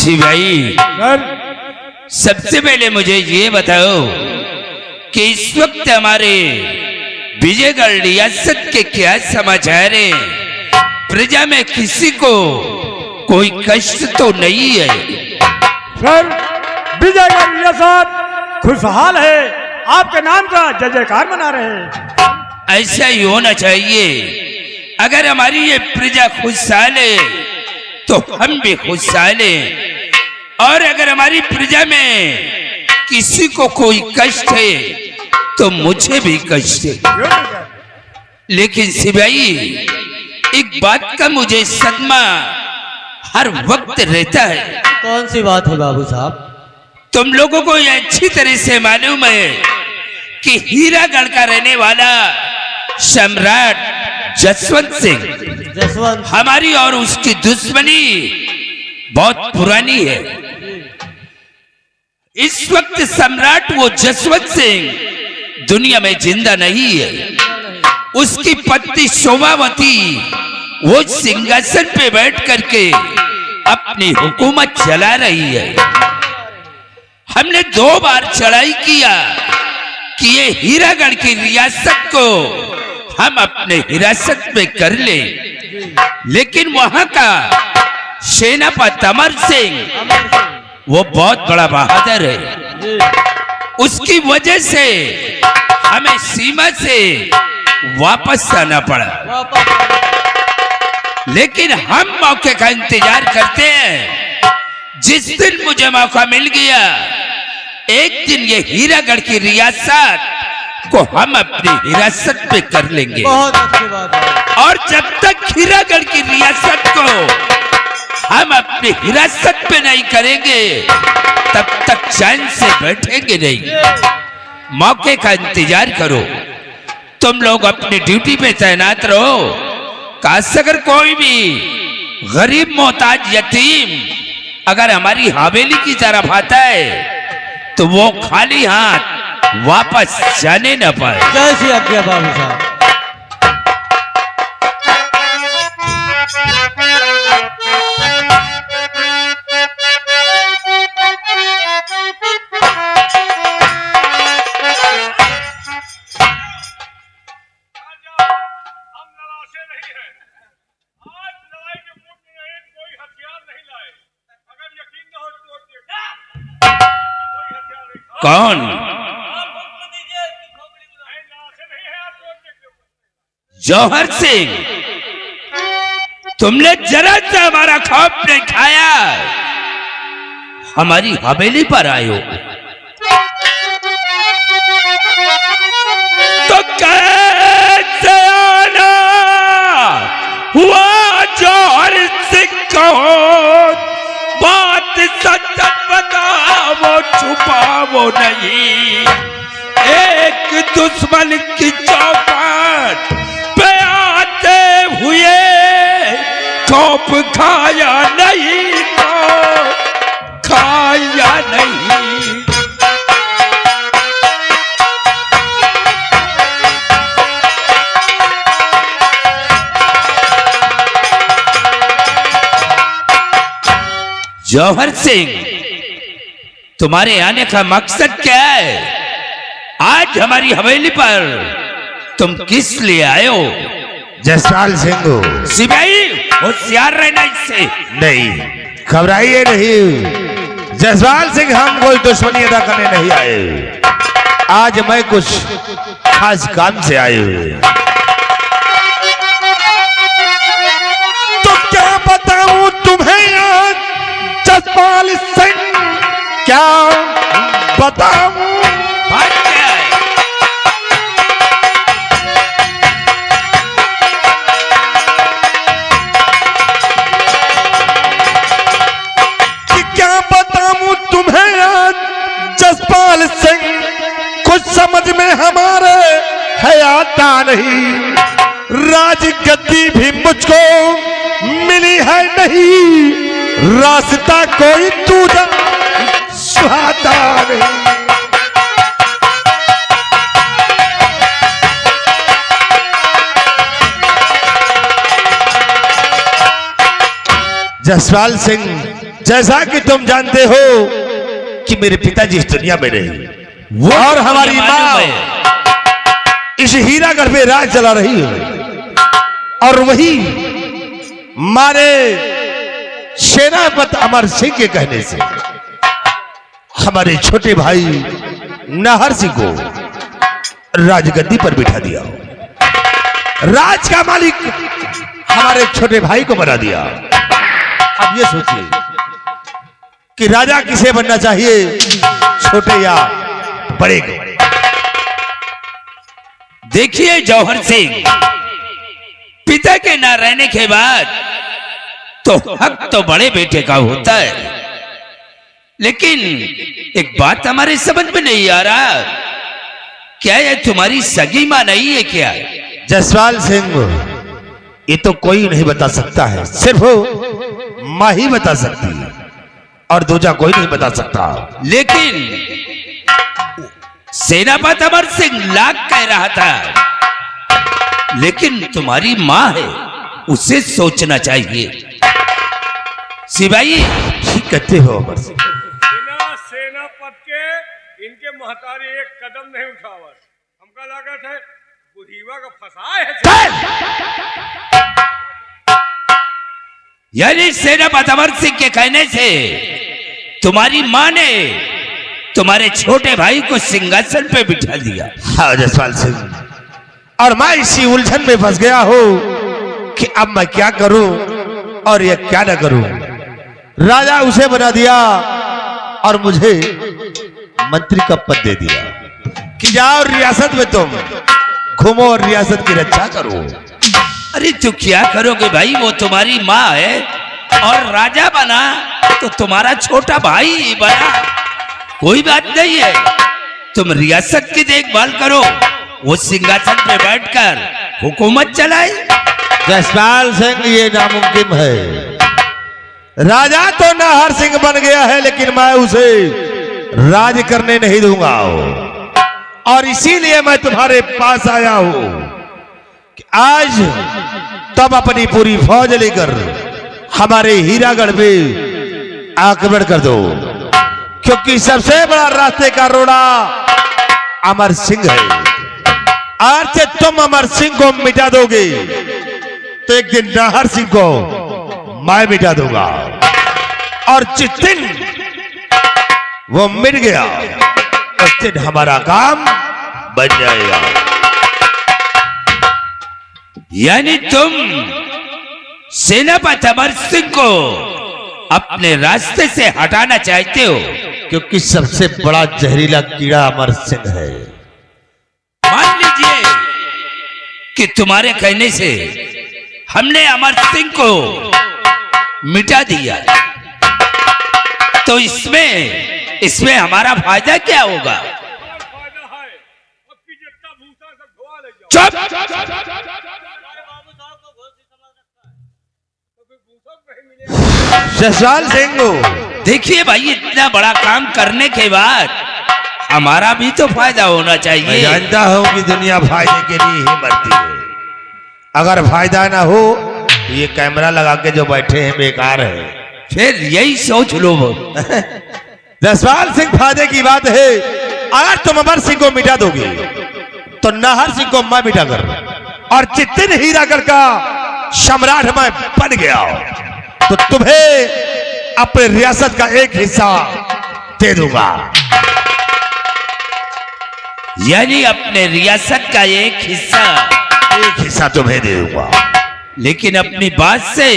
जी भाई, सबसे पहले मुझे ये बताओ कि इस वक्त हमारे विजयगढ़ रियासत के क्या समाचार है? प्रजा में किसी को कोई कष्ट तो नहीं है? सर, विजयगढ़ रियासत खुशहाल है, आपके नाम का जय जयकार मना रहे हैं। ऐसा ही होना चाहिए। अगर हमारी ये प्रजा खुशहाल है तो हम भी खुशहाल हैं, और अगर हमारी प्रजा में किसी को कोई कष्ट है तो मुझे भी कष्ट है। लेकिन सिपाही, एक बात का मुझे सदमा हर वक्त रहता है। कौन सी बात है बाबू साहब? तुम लोगों को यह अच्छी तरह से मालूम है कि हीरागढ़ का रहने वाला सम्राट जसवंत सिंह हमारी और उसकी दुश्मनी बहुत पुरानी है। इस वक्त सम्राट वो जसवंत सिंह दुनिया में जिंदा नहीं है। उसकी पत्नी शोभावती वो सिंहासन पे बैठ करके अपनी हुकूमत चला रही है। हमने 2 बार चढ़ाई किया कि ये हीरागढ़ की रियासत को हम अपने हिरासत में कर ले, लेकिन वहां का सेनापति अमर सिंह वो बहुत बड़ा बहादुर है। उसकी वजह से हमें सीमा से वापस आना पड़ा। लेकिन हम मौके का इंतजार करते हैं। जिस दिन मुझे मौका मिल गया, एक दिन ये हीरागढ़ की रियासत को हम अपनी हिरासत पे कर लेंगे। बहुत अच्छी बात है। और जब तक हीरागढ़ की रियासत को हम अपनी हिरासत पे नहीं करेंगे, तब तक चैन से बैठेंगे नहीं। मौके का इंतजार करो। तुम लोग अपनी ड्यूटी पे तैनात रहो। काश अगर कोई भी गरीब मोहताज यतीम अगर हमारी हवेली की तरफ आता है तो वो खाली हाथ वापस जाने न पाए। कैसी आज्ञा बाबू साहब? कौन? जौहर सिंह, तुमने जरा सा हमारा खौफ नहीं खाया, हमारी हवेली पर आए हो तो कैसे आना हुआ? जौहर सिंह कहो, बात सच बताओ, छुपाओ नहीं। एक दुश्मन की चौखट पे आते हुए खौफ खाया नहीं तो खाया नहीं। जौहर सिंह, तुम्हारे आने का मकसद क्या है? आज हमारी हवेली पर तुम किस लिए आए हो? जसपाल सिंह। सिपाही, होशियार रहना इससे। नहीं, घबराइए नहीं। जसपाल सिंह, हम कोई दुश्मनी अदा करने नहीं आए। आज मैं कुछ खास काम से आए हुए। तो क्या बताऊं तुम्हें आज जसपाल सिंह, क्या बताऊं? बात क्या है? कि क्या बताऊं तुम्हें आज जसपाल सिंह, कुछ समझ में हमारे है आता नहीं। राजगद्दी भी मुझको मिली है नहीं, रास्ता कोई दूजा सुहाता नहीं। जसपाल सिंह, जैसा कि तुम जानते हो कि मेरे पिताजी इस दुनिया में नहीं और हमारी माँ इस हीरागढ़ में राज चला रही है। और वही मारे सेनापति अमर सिंह के कहने से हमारे छोटे भाई नाहर सिंह को राजगद्दी पर बिठा दिया। राज का मालिक हमारे छोटे भाई को बना दिया। अब ये सोचिए कि राजा किसे बनना चाहिए, छोटे या बड़े को? देखिए जौहर सिंह, पिता के ना रहने के बाद तो हक तो बड़े बेटे का होता है, लेकिन एक बात हमारे समझ में नहीं आ रहा, क्या ये तुम्हारी सगी मां नहीं है क्या? जसपाल सिंह, ये तो कोई नहीं बता सकता है, सिर्फ मां ही बता सकती है और दूजा कोई नहीं बता सकता। लेकिन सेनापति अमर सिंह लाख कह रहा था, लेकिन तुम्हारी मां है, उसे सोचना चाहिए। सिपाही, ठीक कहते हो अमर सिंह। बिना सेनापति के इनके महतारी एक कदम नहीं उठावत। हमका लागत है बुढ़ीवा का फसाए है। यानी सेनापति अमर सिंह के कहने से तुम्हारी मां ने तुम्हारे छोटे भाई को सिंहासन पे बिठा दिया। हाँ जसपाल सिंह, और मैं इसी उलझन में फंस गया हूं कि अब मैं क्या करूं और ये क्या ना करूं। राजा उसे बना दिया और मुझे मंत्री का पद दे दिया कि जाओ रियासत में तुम घूमो और रियासत की रक्षा करो। अरे तो क्या करोगे भाई, वो तुम्हारी माँ है, और राजा बना तो तुम्हारा छोटा भाई ही बना, कोई बात नहीं है। तुम रियासत की देखभाल करो, वो सिंहासन पे बैठकर हुकूमत चलाए। जसपाल सिंह, ये नामुमकिन है। राजा तो नाहर सिंह बन गया है, लेकिन मैं उसे राज करने नहीं दूंगा, और इसीलिए मैं तुम्हारे पास आया हूं कि आज तब अपनी पूरी फौज लेकर हमारे हीरागढ़ में आक्रमण कर दो, क्योंकि सबसे बड़ा रास्ते का रोड़ा अमर सिंह है। आज से तुम अमर सिंह को मिटा दोगे तो एक दिन नाहर सिंह को मैं मिटा दूंगा, और जिस दिन वो मिट गया उस दिन हमारा काम बन जाएगा। यानी तुम सेनापति अमर सिंह को अपने रास्ते से हटाना चाहते हो, क्योंकि सबसे बड़ा जहरीला कीड़ा अमर सिंह है। मान लीजिए कि तुम्हारे कहने से हमने अमर सिंह को मिटा दिया, तो इसमें हमारा फायदा क्या होगा? चुप! जसपाल सिंह, देखिए भाई, इतना बड़ा काम करने के बाद हमारा भी तो फायदा होना मैं चाहिए। जानता हूं कि दुनिया फायदे के लिए ही मरती है। अगर फायदा ना हो तो ये कैमरा लगा के जो बैठे हैं बेकार है। फिर यही सोच लो। जसपाल सिंह, फायदे की बात है, अगर तुम अमर सिंह को मिटा दोगे तो नाहर सिंह को मैं मिटा कर, और जिस दिन हीरागढ़ का सम्राट मैं बन गया तो तुम्हें अपने रियासत का एक हिस्सा दे दूंगा। यानी अपने रियासत का एक हिस्सा तुम्हें दे दूंगा, लेकिन अपनी बात से,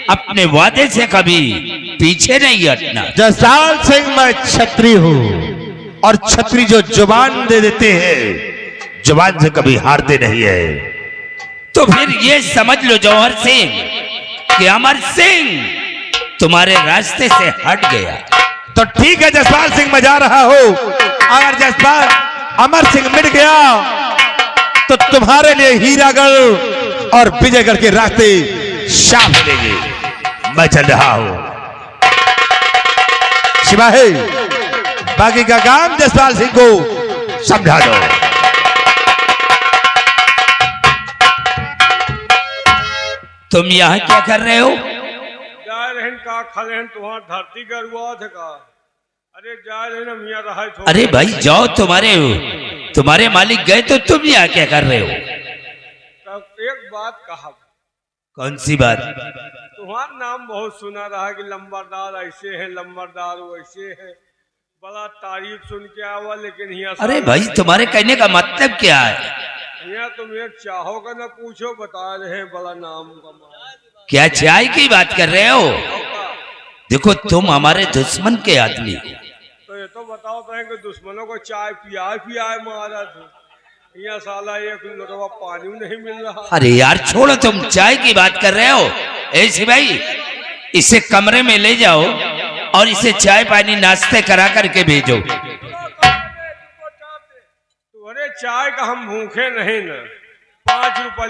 अपने वादे से कभी पीछे नहीं हटना। जसपाल सिंह, मैं क्षत्रिय हूं, और क्षत्रिय जो जुबान दे देते हैं जुबान से कभी हारते नहीं है। तो फिर ये समझ लो जौहर सिंह कि अमर सिंह तुम्हारे रास्ते से हट गया। तो ठीक है जसपाल सिंह, मैं जा रहा हूं। अगर जसपाल अमर सिंह मिट गया तो तुम्हारे लिए हीरागढ़ और विजयगढ़ के रास्ते साफ मिलेंगे। मैं चल रहा हूं। सिपाही, बाकी का काम जसपाल सिंह को समझा दो। तुम यहाँ क्या कर रहे हो? जा रहे हैं का खले हैं तुम्हार धरती गरुआ थे का। अरे जा रहे ना मियाँ रहा थोड़ा। अरे भाई जाओ, तुम्हारे मालिक गए तो तुम यहाँ क्या कर रहे हो? तब एक बात कहा, कौन सी बात? तुम्हारा नाम बहुत सुना रहा कि लंबरदार ऐसे है, लंबरदार वैसे है, बड़ा तारीफ सुन के आवा, लेकिन यहाँ अरे भाई तुम्हारे कहने का मतलब क्या है? यहाँ तुम एक चाहो का न पूछो, बता रहे हैं बड़ा नाम कमा। क्या चाय की बात कर रहे हो? देखो तुम हमारे दुश्मन के आदमी हो। तो ये तो बताओ तो है कि दुश्मनों को चाय पियाए मारा था, यहाँ साला एक लोटवा पानी नहीं मिल रहा। अरे यार छोड़ो, तुम चाय की बात कर रहे हो। ऐसे भाई इसे कमरे में ले जाओ और इसे चाय पानी नाश्ते करा करके भेजो। तुम्हारे चाय का हम भूखे नहीं न, 5 रुपये